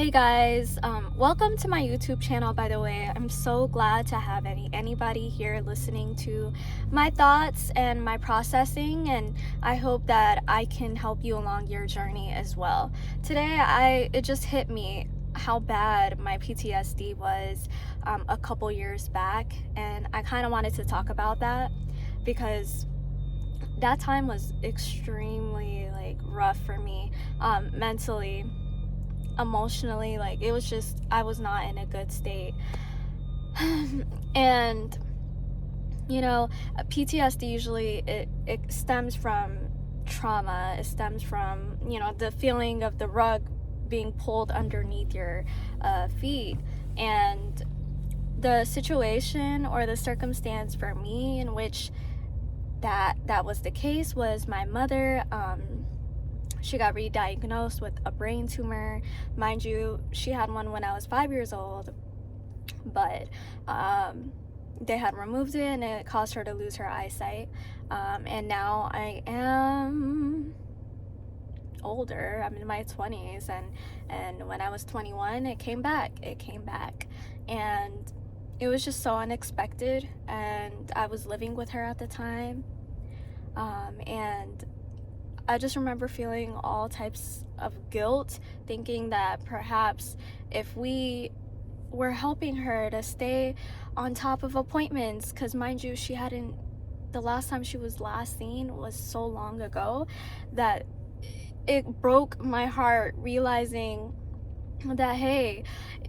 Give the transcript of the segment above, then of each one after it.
Hey guys, welcome to my YouTube channel. By the way, I'm so glad to have anybody here listening to my thoughts and my processing, and I hope that I can help you along your journey as well. Today, it just hit me how bad my PTSD was a couple years back, and I kind of wanted to talk about that because that time was extremely rough for me, mentally, emotionally. Like, it was just, I was not in a good state. And PTSD usually it stems from trauma. It stems from the feeling of the rug being pulled underneath your feet. And the situation or the circumstance for me in which that was the case was my mother. She got re-diagnosed with a brain tumor. Mind you, she had one when I was 5 years old, but they had removed it and it caused her to lose her eyesight. And now I am older. I'm in my 20s, and when I was 21, it came back. And it was just so unexpected, and I was living with her at the time. And I just remember feeling all types of guilt, thinking that perhaps if we were helping her to stay on top of appointments, because mind you, the last time she was last seen was so long ago that it broke my heart realizing that, hey,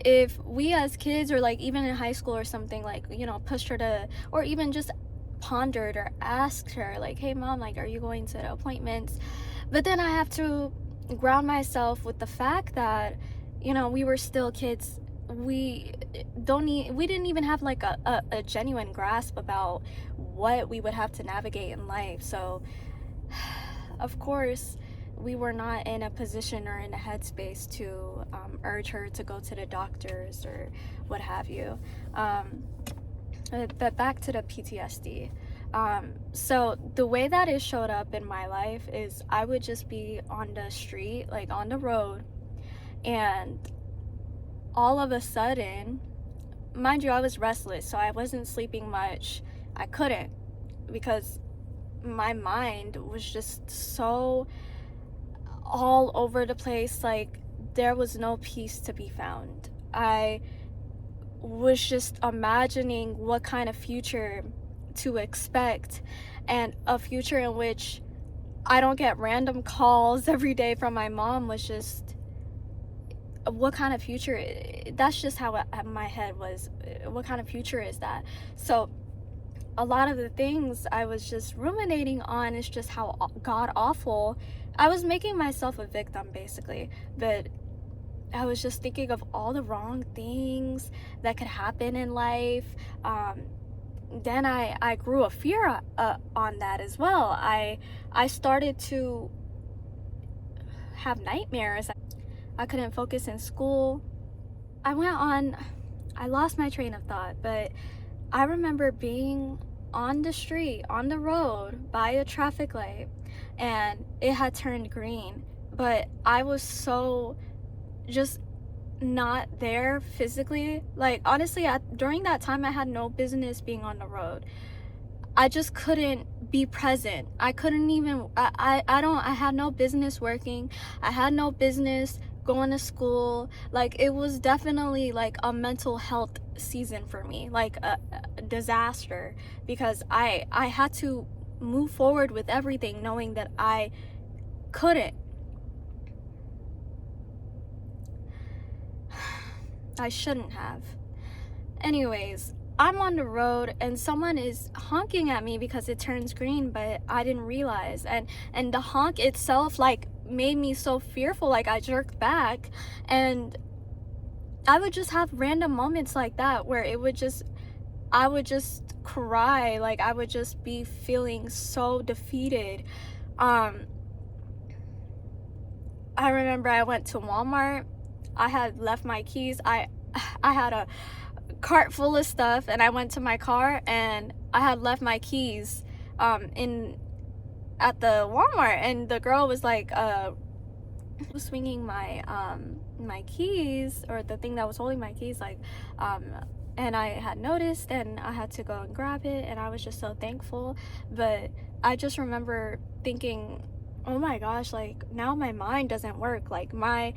if we as kids, or even in high school or something, pushed her to, or even just pondered or asked her, hey mom, are you going to the appointments? But then I have to ground myself with the fact that we were still kids. We didn't even have a genuine grasp about what we would have to navigate in life. So of course we were not in a position or in a headspace to urge her to go to the doctors or what have you. But back to the PTSD. So the way that it showed up in my life is I would just be on the street, on the road, and all of a sudden, mind you, I was restless, so I wasn't sleeping much. I couldn't, because my mind was just so all over the place. There was no peace to be found. I was just imagining what kind of future to expect, and a future in which I don't get random calls every day from my mom was just, what kind of future? That's just how my head was. What kind of future is that? So a lot of the things I was just ruminating on is just how god awful. I was making myself a victim basically, but I was just thinking of all the wrong things that could happen in life. Then I grew a fear on that as well. I started to have nightmares. I couldn't focus in school. I lost my train of thought, but I remember being on the street, on the road, by a traffic light, and it had turned green, but I was so just not there physically. Honestly, during that time I had no business being on the road. I just couldn't be present. I couldn't even I had no business working. I had no business going to school. It was definitely a mental health season for me, a disaster, because I had to move forward with everything knowing that I couldn't. I shouldn't have. Anyways, I'm on the road and someone is honking at me because it turns green, but I didn't realize, and the honk itself made me so fearful. I jerked back, and I would just have random moments like that where I would just cry. I would just be feeling so defeated. I remember I went to Walmart. I had left my keys. I had a cart full of stuff, and I went to my car and I had left my keys at the Walmart, and the girl was swinging my keys, or the thing that was holding my keys, like and I had noticed, and I had to go and grab it, and I was just so thankful. But I just remember thinking, oh my gosh, like now my mind doesn't work, like my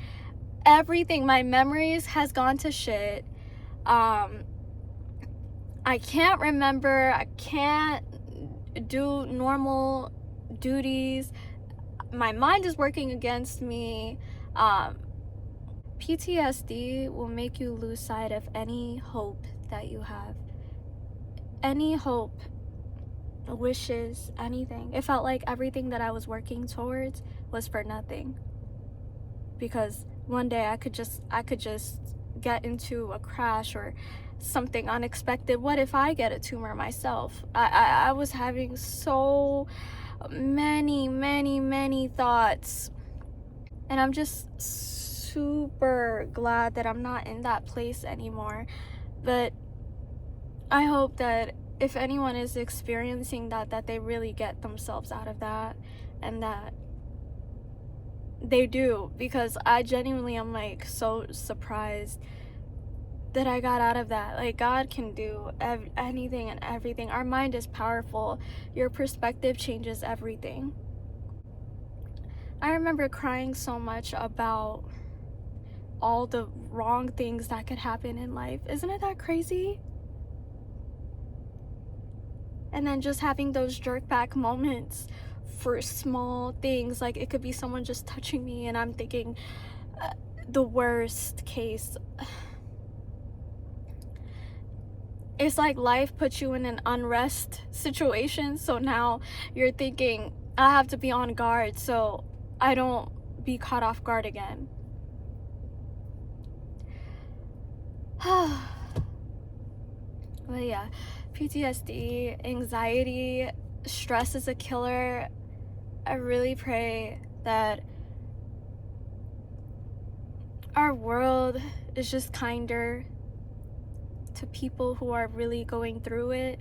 everything, my memories has gone to shit. I can't remember, I can't do normal duties, my mind is working against me. PTSD will make you lose sight of any hope that you have, any hope, wishes, anything. It felt like everything that I was working towards was for nothing, because one day I could just get into a crash or something unexpected. What if I get a tumor myself? I was having so many thoughts, and I'm just super glad that I'm not in that place anymore. But I hope that if anyone is experiencing that they really get themselves out of that, and that they do, because I genuinely am like so surprised that I got out of that. Like, God can do anything and everything. Our mind is powerful. Your perspective changes everything. I remember crying so much about all the wrong things that could happen in life. Isn't it that crazy? And then just having those jerk back moments for small things. Like, it could be someone just touching me, and I'm thinking, the worst case. It's like life puts you in an unrest situation, so now you're thinking, I have to be on guard so I don't be caught off guard again. But yeah, PTSD, anxiety, stress is a killer. I really pray that our world is just kinder to people who are really going through it.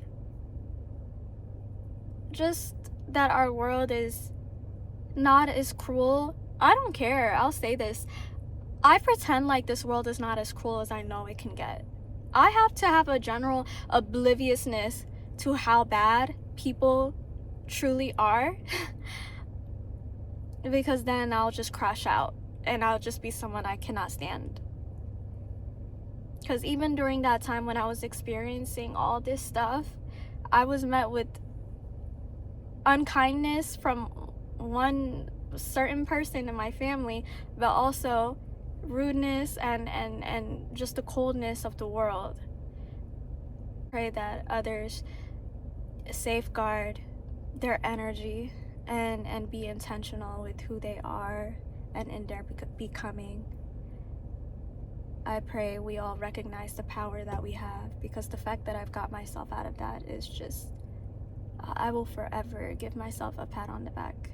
Just that our world is not as cruel. I don't care, I'll say this. I pretend like this world is not as cruel as I know it can get. I have to have a general obliviousness to how bad people truly are because then I'll just crash out and I'll just be someone I cannot stand. Because even during that time when I was experiencing all this stuff, I was met with unkindness from one certain person in my family, but also rudeness and just the coldness of the world. Pray that others safeguard their energy and be intentional with who they are and in their becoming. I pray we all recognize the power that we have, because the fact that I've got myself out of that is just, I will forever give myself a pat on the back.